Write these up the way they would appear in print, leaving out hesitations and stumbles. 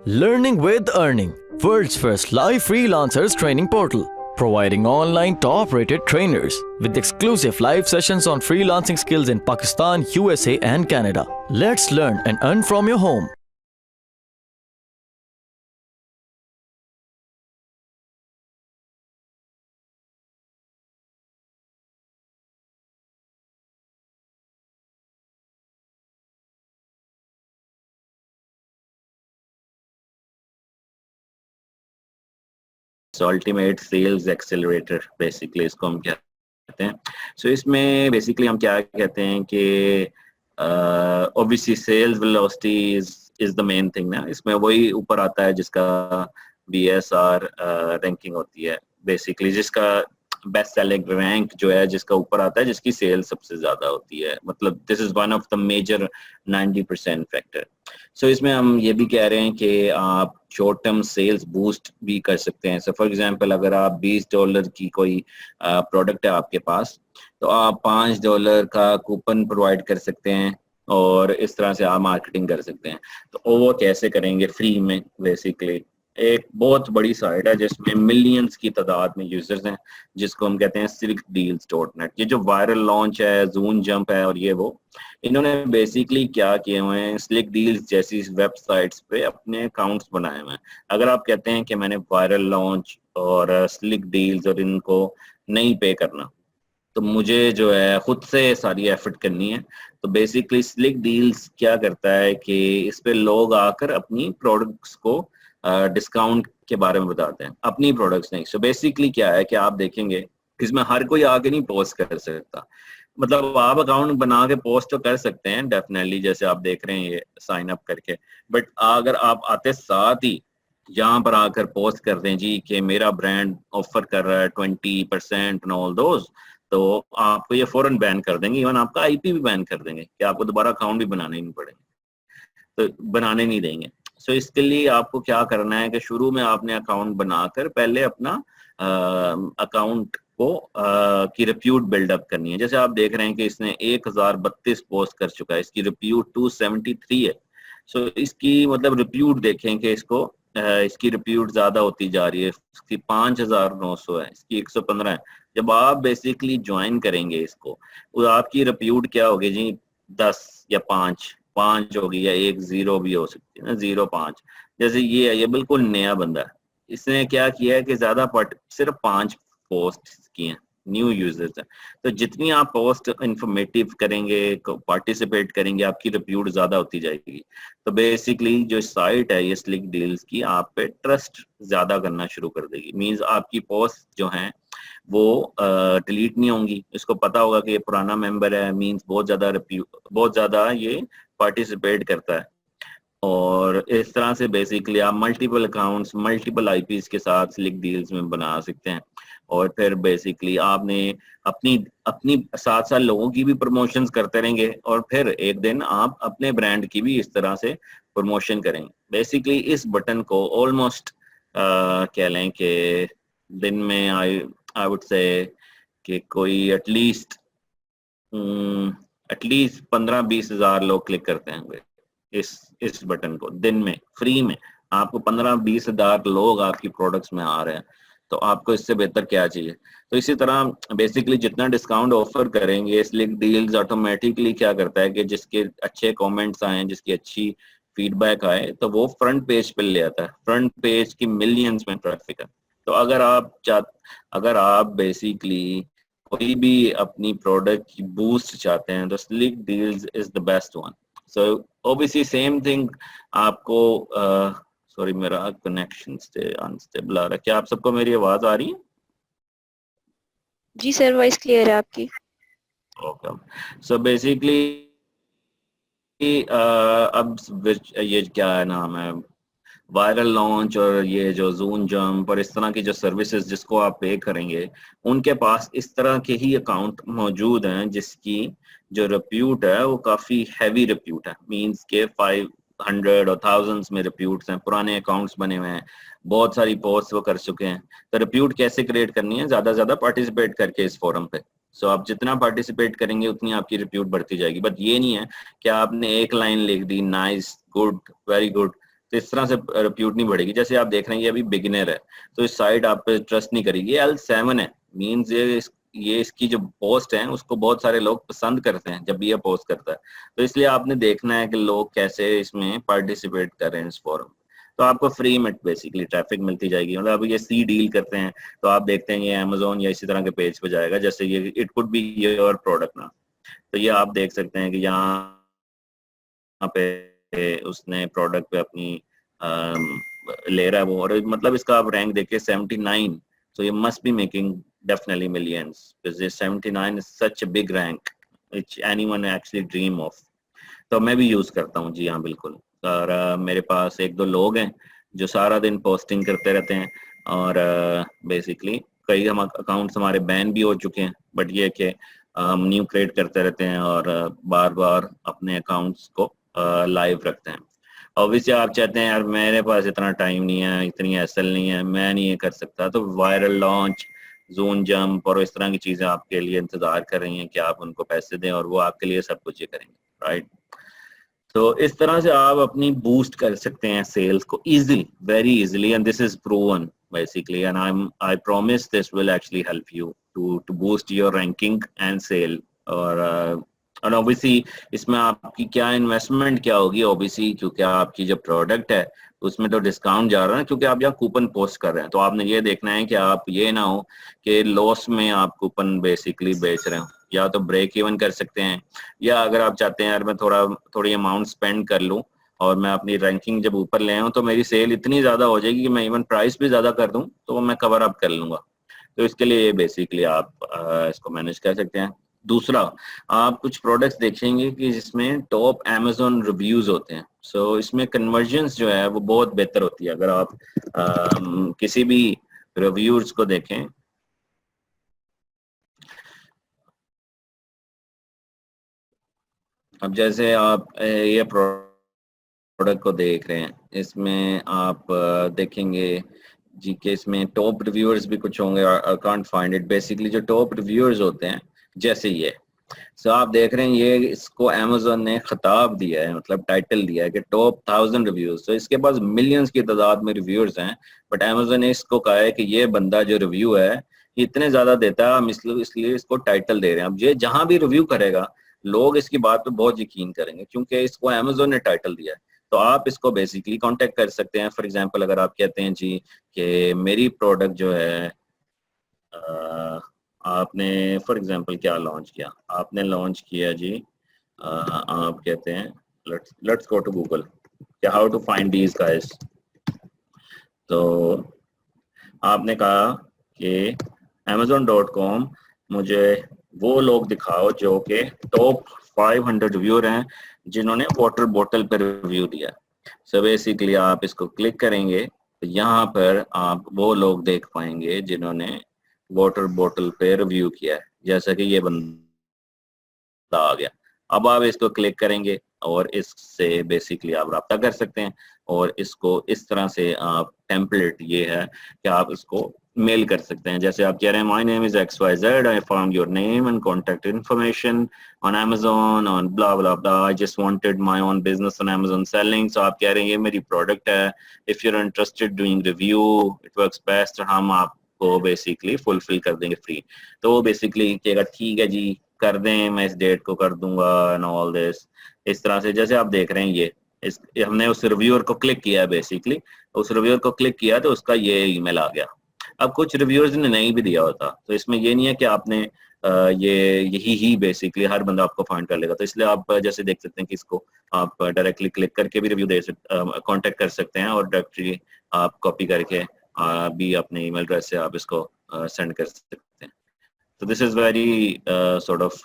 Learning with Earning, world's first live freelancers training portal, providing online top-rated trainers with exclusive live sessions on freelancing skills in Pakistan, USA and Canada. Let's learn and earn from your home. Ultimate sales accelerator basically इसको हम कहते हैं। सो इसमें basically हम क्या कहते हैं कि obviously sales velocity is the main thing ना। इसमें वही ऊपर आता है जिसका BSR रैंकिंग होती है, बेसिकली जिसका बेस्ट सेलिंग रैंक जो है जिसका ऊपर आता है, जिसकी सेल सबसे ज्यादा होती है। मतलब this is one of the major 90% factor. So इसमें हम ये भी कह रहे हैं कि आप शॉर्ट टर्म सेल्स बूस्ट भी कर सकते हैं। सो फॉर एग्जांपल अगर आप $20 की कोई प्रोडक्ट है आपके पास, तो आप $5 का कूपन प्रोवाइड कर सकते हैं और इस तरह से आप मार्केटिंग कर सकते हैं। तो वो कैसे करेंगे? फ्री में। बेसिकली एक बहुत बड़ी साइट है जिसमें मिलियंस की तादाद में यूजर्स हैं, जिसको हम कहते हैं SlickDeals.net। ये जो वायरल लॉन्च है, जून जंप है और ये वो, इन्होंने बेसिकली क्या किए हुए हैं, स्लिक डील्स जैसी वेबसाइट्स पे अपने अकाउंट्स बनाए हुए हैं। अगर आप कहते हैं कि मैंने वायरल लॉन्च और स्लिक डील्स और इनको नहीं पे करना, तो मुझे जो है खुद से सारी एफर्ट करनी है। तो बेसिकली स्लिक डील्स क्या करता है कि इस पे लोग आकर अपनी प्रोडक्ट्स को डिस्काउंट के बारे में बताते हैं, अपनी प्रोडक्ट्स नहीं। सो बेसिकली क्या है कि आप देखेंगे इसमें हर कोई आगे नहीं पोस्ट कर सकता। मतलब आप अकाउंट बना के पोस्ट तो कर सकते हैं डेफिनेटली, जैसे आप देख रहे हैं ये साइन अप करके, बट अगर आप आते साथ ही यहाँ पर आकर पोस्ट कर दें जी कि मेरा ब्रांड ऑफर कर रहा है 20% ऑल दोज, तो आपको ये फौरन बैन कर देंगे। इवन आपका IP भी बैन कर देंगे कि आपको दोबारा अकाउंट भी बनाने नहीं पड़ेंगे, तो बनाने नहीं देंगे। सो इसके लिए आपको क्या करना है कि शुरू में आपने अकाउंट बनाकर पहले अपना अकाउंट को की रिप्यूट बिल्डअप करनी है। जैसे आप देख रहे हैं कि इसने 1032 पोस्ट कर चुका है, इसकी रिप्यूट 273 है। सो इसकी मतलब रिप्यूट देखें कि इसको इसकी रिप्यूट ज्यादा होती जा रही है। इसकी 5900 है, इसकी 115 है। जब आप बेसिकली ज्वाइन करेंगे इसको, तो आपकी रिप्यूट क्या होगी जी? 10 या 5 होगी, या 1 0 भी हो सकती है ना, 0 5। जैसे ये है, ये बिल्कुल नया बंदा है। इसने क्या किया है कि सिर्फ 5 पोस्ट किए हैं, न्यू यूजर्स हैं। तो जितनी आप पोस्ट इंफॉर्मेटिव करेंगे, पार्टिसिपेट करेंगे, आपकी रिप्यूट ज्यादा होती जाएगी। तो बेसिकली जो साइट है ये स्लिक डील्स की आप पे ट्रस्ट ज्यादा करना शुरू कर देगी। मींस आपकी पोस्ट जो है वो डिलीट नहीं होंगी। इसको पता होगा कि ये पुराना मेंबर है, मींस बहुत ज्यादा ये पार्टिसिपेट करता है। और इस तरह से बेसिकली आप मल्टीपल अकाउंट्स, मल्टीपल IPs के साथ स्लिक डील्स में बना सकते हैं। और फिर बेसिकली आपने अपनी अपनी साथ साथ लोगों की भी प्रमोशंस करते रहेंगे, और फिर एक दिन आप अपने ब्रांड की भी इस तरह से प्रमोशन करेंगे। बेसिकली इस बटन को ऑलमोस्ट कह लें कि दिन में आई वुड से कि कोई एटलीस्ट 15-20 हज़ार लोग क्लिक करते हैं इस बटन को दिन में। फ्री में आपको 15-20 हज़ार लोग आपकी प्रोडक्ट्स में आ रहे हैं, तो आपको इससे बेहतर क्या चाहिए? तो इसी तरह बेसिकली जितना डिस्काउंट ऑफर करेंगे, स्लिक डील्स ऑटोमेटिकली क्या करता है कि जिसके अच्छे कमेंट्स आए, जिसकी अच्छी फीडबैक आए, तो वो फ्रंट पेज पे ले आता है। फ्रंट पेज की मिलियंस में ट्रैफिक है। तो अगर आप बेसिकली कोई भी अपनी प्रोडक्ट की बूस्ट चाहते हैं, तो slick deals is the best one. So obviously same thing आपको सॉरी मेरा कनेक्शन से अनस्टेबल आ रहा है। क्या आप सबको मेरी आवाज आ रही है? जी सर, वॉइस क्लियर है आपकी। ओके। सो बेसिकली अब ये क्या है नाम है, वायरल लॉन्च और ये जो जून जंप और इस तरह की जो सर्विसेज जिसको आप पे करेंगे, उनके पास इस तरह के ही अकाउंट मौजूद हैं जिसकी जो रिप्यूट है वो काफी हैवी रिप्यूट है। मींस के 500 और थाउजेंड्स में रिप्यूट्स हैं, पुराने अकाउंट्स बने हुए हैं, बहुत सारी पोस्ट वो कर चुके हैं। तो रिप्यूट कैसे क्रिएट करनी है? ज्यादा से ज्यादा पार्टिसिपेट करके इस फोरम पे। सो आप जितना पार्टिसिपेट करेंगे उतनी आपकी रिप्यूट बढ़ती जाएगी। बट ये नहीं है कि आपने एक लाइन लिख दी नाइस, गुड, वेरी गुड, तो इस तरह से रिप्यूट नहीं बढ़ेगी। जैसे आप देख रहे हैं ये अभी बिगिनर है, तो इस साइट आप पे ट्रस्ट नहीं करेगी। ये L7 है, मीन्स ये इसकी जो पोस्ट है उसको बहुत सारे लोग पसंद करते हैं जब भी ये पोस्ट करता है। तो इसलिए आपने देखना है कि लोग कैसे इसमें पार्टिसिपेट कर रहे हैं इस फोरम। तो आपको फ्री में बेसिकली ट्रैफिक मिलती जाएगी। मतलब अब ये सी डील करते हैं तो आप देखते हैं ये अमेजोन या इसी तरह के पेज पे जाएगा, जैसे ये it could be your product ना। तो ये आप देख सकते हैं कि यहाँ पे उसने प्रोडक्ट पे अपनी ले रहा है वो, और मतलब इसका आप रैंक देखिए 79। so you must be making definitely millions because this 79 is such a big rank which anyone actually dream of। तो मैं भी यूज करता हूँ जी हाँ बिल्कुल। और मेरे पास एक दो लोग हैं जो सारा दिन पोस्टिंग करते रहते हैं, और बेसिकली कई हम अकाउंट्स हमारे बैन भी हो चुके हैं, बट ये कि हम न्यू क्रिएट करते रहते हैं और बार बार अपने अकाउंट्स को लाइव रखते हैं। ऑब्वियसली आप चाहते हैं यार मेरे पास इतना टाइम नहीं है, इतनी एसएल नहीं है, मैं नहीं ये कर सकता, तो वायरल लॉन्च, जोन जंप और इस तरह की चीजें आपके लिए इंतजार कर रही हैं कि आप उनको पैसे दें और वो आपके लिए सब कुछ ये करेंगे, राइट। तो इस तरह से आप अपनी बूस्ट कर सकते हैं सेल्स को easily, very easily, and this is proven basically, and I promise this will actually help you to boost your ranking and sale। और ऑब्वियसली इसमें आपकी क्या इन्वेस्टमेंट क्या होगी, ऑब्वियसली क्योंकि आपकी जो प्रोडक्ट है उसमें तो डिस्काउंट जा रहा है, क्योंकि आप यहाँ कूपन पोस्ट कर रहे हैं। तो आपने ये देखना है कि आप ये ना हो कि लॉस में आप कूपन बेसिकली बेच रहे हो। या तो ब्रेक इवन कर सकते हैं, या अगर आप चाहते हैं यार मैं थोड़ी अमाउंट स्पेंड कर लूँ और मैं अपनी रैंकिंग जब ऊपर ले आऊँ तो मेरी सेल इतनी ज्यादा हो जाएगी कि मैं इवन प्राइस भी ज्यादा कर दूं तो मैं कवर अप कर लूंगा। तो इसके लिए बेसिकली आप इसको मैनेज कर सकते हैं। दूसरा, आप कुछ प्रोडक्ट्स देखेंगे कि जिसमें टॉप Amazon रिव्यूज होते हैं। सो इसमें कन्वर्जेंस जो है वो बहुत बेहतर होती है। अगर आप किसी भी रिव्यूज को देखें, अब जैसे आप ये प्रोडक्ट को देख रहे हैं, इसमें आप देखेंगे जी के इसमें टॉप रिव्यूअर्स भी कुछ होंगे। I can't find it. Basically जो टॉप रिव्यूअर्स होते हैं जैसे ये, सो आप देख रहे हैं ये इसको अमेजोन ने खिताब दिया है, मतलब टाइटल दिया है कि टॉप 1000 रिव्यूज। तो इसके पास मिलियंस की तादाद में रिव्यूअर्स हैं, बट अमेजोन ने इसको कहा है कि ये बंदा जो रिव्यू है ये इतने ज्यादा देता है, हम इसलिए इसको टाइटल दे रहे हैं। अब ये जहां भी रिव्यू करेगा लोग इसकी बात पे बहुत यकीन करेंगे क्योंकि इसको अमेजोन ने टाइटल दिया है। तो आप इसको बेसिकली कांटेक्ट कर सकते हैं। फॉर एग्जांपल अगर आप कहते हैं जी कि मेरी प्रोडक्ट जो है आपने फॉर एग्जांपल क्या लॉन्च किया, आपने लॉन्च किया जी आप कहते हैं लेट्स गो टू गूगल क्या how to find these guys. तो आपने कहा कि amazon.com मुझे वो लोग दिखाओ जो कि टॉप 500 रिव्यूअर हैं जिन्होंने वाटर बोतल पर रिव्यू दिया। सो बेसिकली आप इसको क्लिक करेंगे तो यहाँ पर आप वो लोग देख पाएंगे जिन्होंने वाटर बोतल पे रिव्यू किया है, जैसा कि ये बंदा आ गया। अब आप इसको क्लिक करेंगे और इससे बेसिकली आप रब्ता कर सकते हैं, और इसको इस तरह से आप टेम्पलेट ये है कि आप इसको मेल कर सकते हैं। जैसे आप कह रहे हैं my name is XYZ, I found your name and contact information on Amazon on blah blah blah, I just wanted my own business on Amazon selling. So आप कह रहे हैं ये मेरी प्रोडक्ट है, if you are interested doing review it works best, हम आपको basically fulfil कर देंगे फ्री। तो वो बेसिकली कहेगा ठीक है जी कर दें, मैं इस डेट को कर दूंगा एंड ऑल दिस। इस तरह से जैसे आप देख रहे हैं ये हमने उस रिव्यूअर को क्लिक किया है, बेसिकली उस रिव्यूअर को क्लिक किया तो उसका ये ईमेल आ गया। अब कुछ रिव्यूअर्स ने नहीं भी दिया होता, तो इसमें ये नहीं है कि आपने ये यही ही बेसिकली हर बंदा आपको फाइंड कर लेगा। तो इसलिए आप जैसे देख सकते हैं कि इसको आप डायरेक्टली क्लिक करके भी रिव्यू दे सकते, कांटेक्ट कर सकते हैं, और डायरेक्टली आप कॉपी करके भी अपने ईमेल एड्रेस से आप इसको सेंड कर सकते हैं। So this is very sort of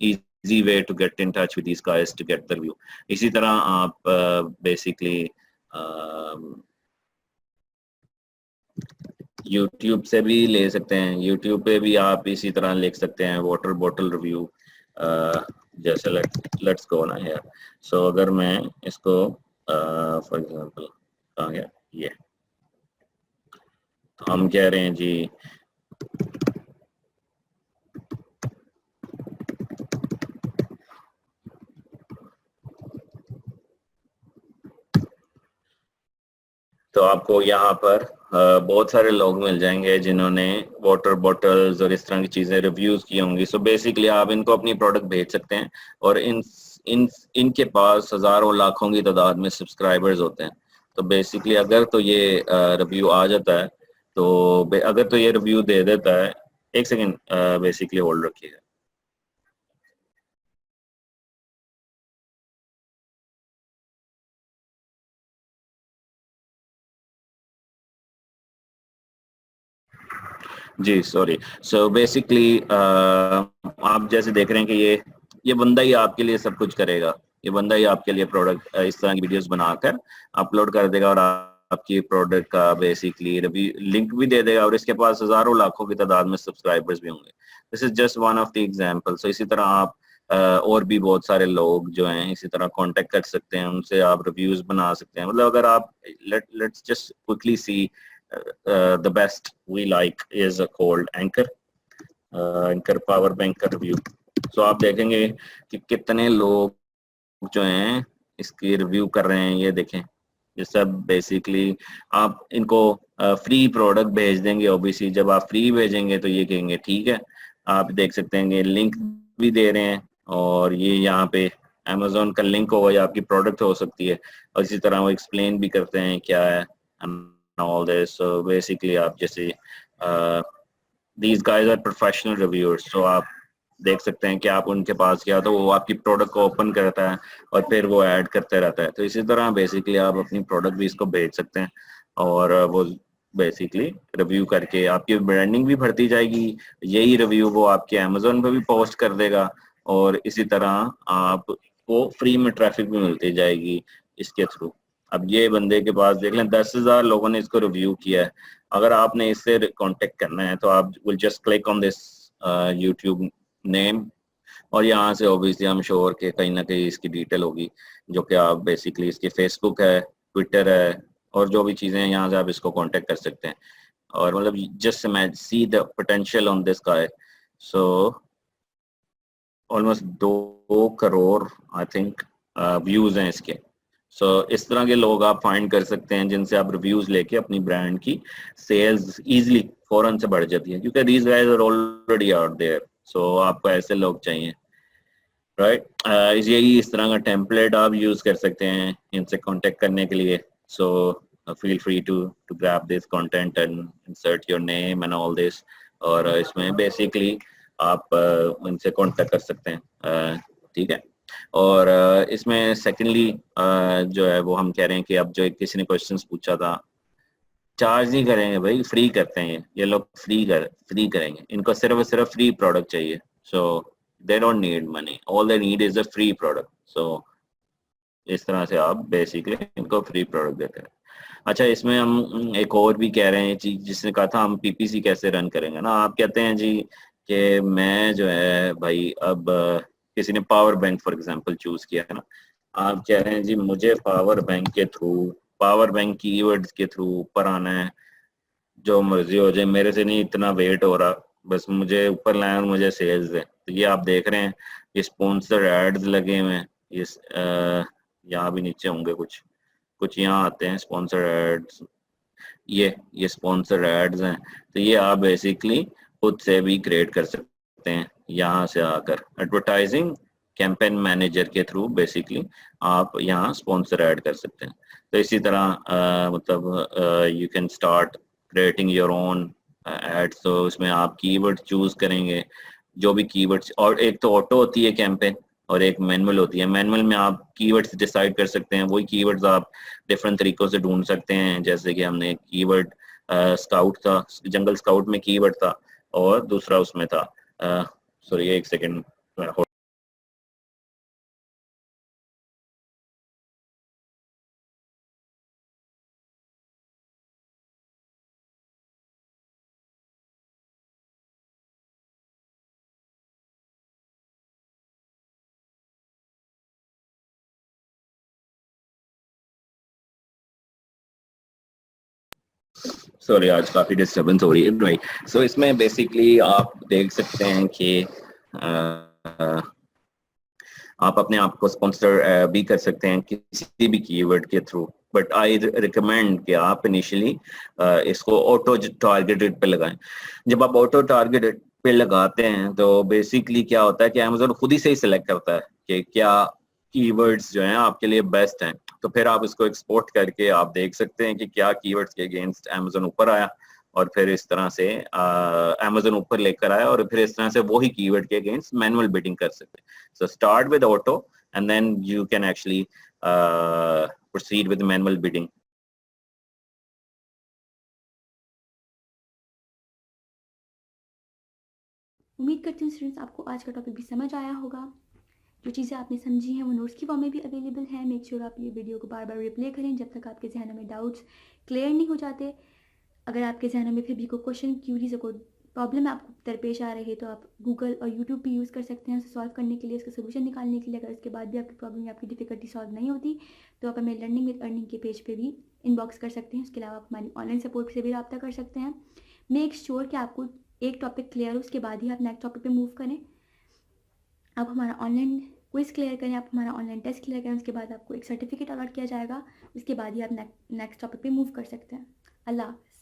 easy way to get in touch with these guys to get the review। इसी तरह आप basically YouTube से भी ले सकते हैं। YouTube पे भी आप इसी तरह लिख सकते हैं वाटर बॉटल रिव्यू। जैसे लेट्स गो ना यार। सो अगर मैं इसको फॉर एग्जांपल कहाँ गया ये, तो हम कह रहे हैं जी तो आपको यहाँ पर बहुत सारे लोग मिल जाएंगे जिन्होंने वाटर बॉटल्स और इस तरह की चीजें रिव्यूज की होंगी। सो बेसिकली आप इनको अपनी प्रोडक्ट भेज सकते हैं और इनके पास हजारों लाखों की तादाद में सब्सक्राइबर्स होते हैं। तो बेसिकली अगर तो ये रिव्यू आ जाता है, तो अगर तो ये रिव्यू दे देता है, एक सेकेंड बेसिकली होल्ड रखिएगा। जी सॉरी। सो बेसिकली आप जैसे देख रहे हैं कि ये बंदा ही आपके लिए सब कुछ करेगा। ये बंदा ही आपके लिए प्रोडक्ट इस तरह की वीडियोस बनाकर अपलोड कर देगा और आपकी प्रोडक्ट का बेसिकली रिव्यू लिंक भी दे देगा और इसके पास हजारों लाखों की तादाद में सब्सक्राइबर्स भी होंगे। This is just one of the example. So इसी तरह आप और भी बहुत सारे लोग जो हैं इसी तरह कांटेक्ट कर सकते हैं, उनसे आप रिव्यूज बना सकते हैं। मतलब अगर आप let's just quickly see the best we like is called Anchor power bank का रिव्यू। सो आप देखेंगे कि कितने लोग जो हैं इसकी रिव्यू कर रहे हैं। ये देखें, ये सब बेसिकली आप इनको फ्री प्रोडक्ट भेज देंगे। ओबीसी जब आप फ्री भेजेंगे तो ये कहेंगे ठीक है। आप देख सकते हैं ये लिंक भी दे रहे हैं और ये यहाँ पे Amazon का लिंक होगा या आपकी प्रोडक्ट हो सकती है और इसी तरह वो एक्सप्लेन भी करते हैं क्या है all this. So basically आप जैसे these guys are professional reviewers, so आप देख सकते हैं कि आप उनके पास गया तो वो आपकी प्रोडक्ट को ओपन करता है और फिर वो ऐड करते रहता है। तो इसी तरह बेसिकली आप अपनी प्रोडक्ट भी इसको भेज सकते हैं और वो बेसिकली रिव्यू करके आपकी ब्रांडिंग भी बढ़ती जाएगी। यही रिव्यू वो आपके अमेजोन पे भी पोस्ट कर देगा और इसी तरह आपको फ्री में ट्रैफिक भी मिलती जाएगी इसके थ्रू। अब ये बंदे के पास देख लें 10,000 लोगों ने इसको रिव्यू किया है। अगर आपने इससे कांटेक्ट करना है तो आप will just click on this YouTube name और यहाँ से ऑब्वियसली हम श्योर के कहीं ना कहीं इसकी डिटेल होगी जो कि आप बेसिकली इसके फेसबुक है, ट्विटर है और जो भी चीज़ें हैं यहाँ से आप इसको कांटेक्ट कर सकते हैं। और मतलब just see the potential on this guy. So almost 2 crore I think views हैं इसके। सो इस तरह के लोग आप फाइंड कर सकते हैं जिनसे आप रिव्यूज लेके अपनी ब्रांड की सेल्स इजीली फौरन से बढ़ जाती है, क्योंकि these guys are already out there. So आपको ऐसे लोग चाहिए, राइट? यही इस तरह का टेम्पलेट आप यूज कर सकते हैं इनसे कांटेक्ट करने के लिए। So feel free to grab this content and insert your name and all this. और इसमें बेसिकली आप इनसे कांटेक्ट कर सकते हैं, ठीक है। और इसमें सेकेंडली जो है वो हम कह रहे हैं कि अब जो किसी ने क्वेश्चंस पूछा था, चार्ज नहीं करेंगे भाई, फ्री करते हैं। ये लोग फ्री करेंगे। इनको सिर्फ और सिर्फ फ्री प्रोडक्ट चाहिए। So they don't need money, all they need is a free product. So इस तरह से आप बेसिकली इनको फ्री प्रोडक्ट देते हैं। अच्छा, इसमें हम एक और भी कह रहे हैं चीज, जिसने कहा था हम पीपीसी कैसे रन करेंगे ना। आप कहते हैं जी कि मैं जो है भाई अब किसी ने power bank for example choose किया है ना, आप कह रहे हैं जी मुझे पावर बैंक के थ्रू, पावर बैंक कीवर्ड्स के थ्रू ऊपर आना है, जो मर्जी हो जाए, मेरे से नहीं इतना वेट हो रहा, बस मुझे ऊपर लाए और मुझे सेल्स दे। तो ये आप देख रहे हैं ये स्पॉन्सर एड्स लगे हुए हैं। इस यहाँ भी नीचे होंगे कुछ यहाँ आते हैं स्पॉन्सर एड्स। ये स्पॉन्सर एड्स हैं। तो ये आप बेसिकली खुद से भी क्रिएट कर सकते हैं। यहाँ से आकर एडवर्टाइजिंग कैंपेन मैनेजर के थ्रू बेसिकली आप यहाँ स्पॉन्सर ऐड कर सकते हैं। तो इसी तरह मतलब you can start creating your own ads. तो इसमें आप कीवर्ड चूज करेंगे, जो भी कीवर्ड्स, और एक तो ऑटो होती है कैंपेन और एक मैनुअल होती है। मैनुअल में आप कीवर्ड्स डिसाइड कर सकते हैं, वही कीवर्ड्स आप डिफरेंट तरीकों से ढूंढ सकते हैं। जैसे कि हमने कीवर्ड स्काउट था, जंगल स्काउट में कीवर्ड था और दूसरा उसमें था सॉरी एक सेकेंड। सॉरी आज काफी डिस्टरबेंस हो रही है, राइट? सो इसमें बेसिकली आप देख सकते हैं कि आप अपने आप को स्पॉन्सर भी कर सकते हैं किसी भी कीवर्ड के थ्रू, बट आई रिकमेंड कि आप इनिशियली इसको ऑटो टारगेटेड पे लगाएं। जब आप ऑटो टारगेटेड पे लगाते हैं तो बेसिकली क्या होता है कि अमेजोन खुद ही से ही सिलेक्ट करता है कि क्या कीवर्ड्स जो हैं आपके लिए बेस्ट हैं। तो फिर आप इसको एक्सपोर्ट करके आप देख सकते हैं कि क्या कीवर्ड्स के अगेंस्ट अमेजोन ऊपर आया, और फिर इस तरह से अमेजोन ऊपर लेकर आया, और फिर इस तरह से वही कीवर्ड के अगेंस्ट मैनुअल बिडिंग कर सकते हैं। So start with auto and then you can actually proceed with manual bidding. उम्मीद करती हूँ स्टूडेंट्स आपको आज का टॉपिक भी समझ आया होगा। जो चीज़ें आपने समझी हैं वो नोट्स की फॉर्म में भी अवेलेबल है। मेक श्योर आप ये वीडियो को बार बार रिप्ले करें जब तक आपके जहनों में डाउट्स क्लियर नहीं हो जाते। अगर आपके जहनों में फिर भी कोई क्वेश्चन, क्यूरीज और कोई प्रॉब्लम आपको दरपेश आ रही है तो आप गूगल और यूट्यूब भी यूज़ कर सकते हैं उसे सॉल्व करने के लिए, उसका सोल्यूशन निकालने के लिए। अगर उसके बाद भी आपकी प्रॉब्लम या आपकी डिफिकल्टी सॉल्व नहीं होती तो आप हमें लर्निंग विद अर्निंग के पेज पे भी इनबॉक्स कर सकते हैं। उसके अलावा आप हमारी ऑनलाइन सपोर्ट से भी रब्ता कर सकते हैं। मेक श्योर कि आपको एक टॉपिक क्लियर हो, उसके बाद ही आप नेक्स्ट टॉपिक पे मूव करें। आप हमारा ऑनलाइन क्विज क्लियर करें, आप हमारा ऑनलाइन टेस्ट क्लियर करें, उसके बाद आपको एक सर्टिफिकेट अलॉट किया जाएगा। उसके बाद ही आप नेक्स्ट टॉपिक पे मूव कर सकते हैं। अल्लाह हाफ़िज़।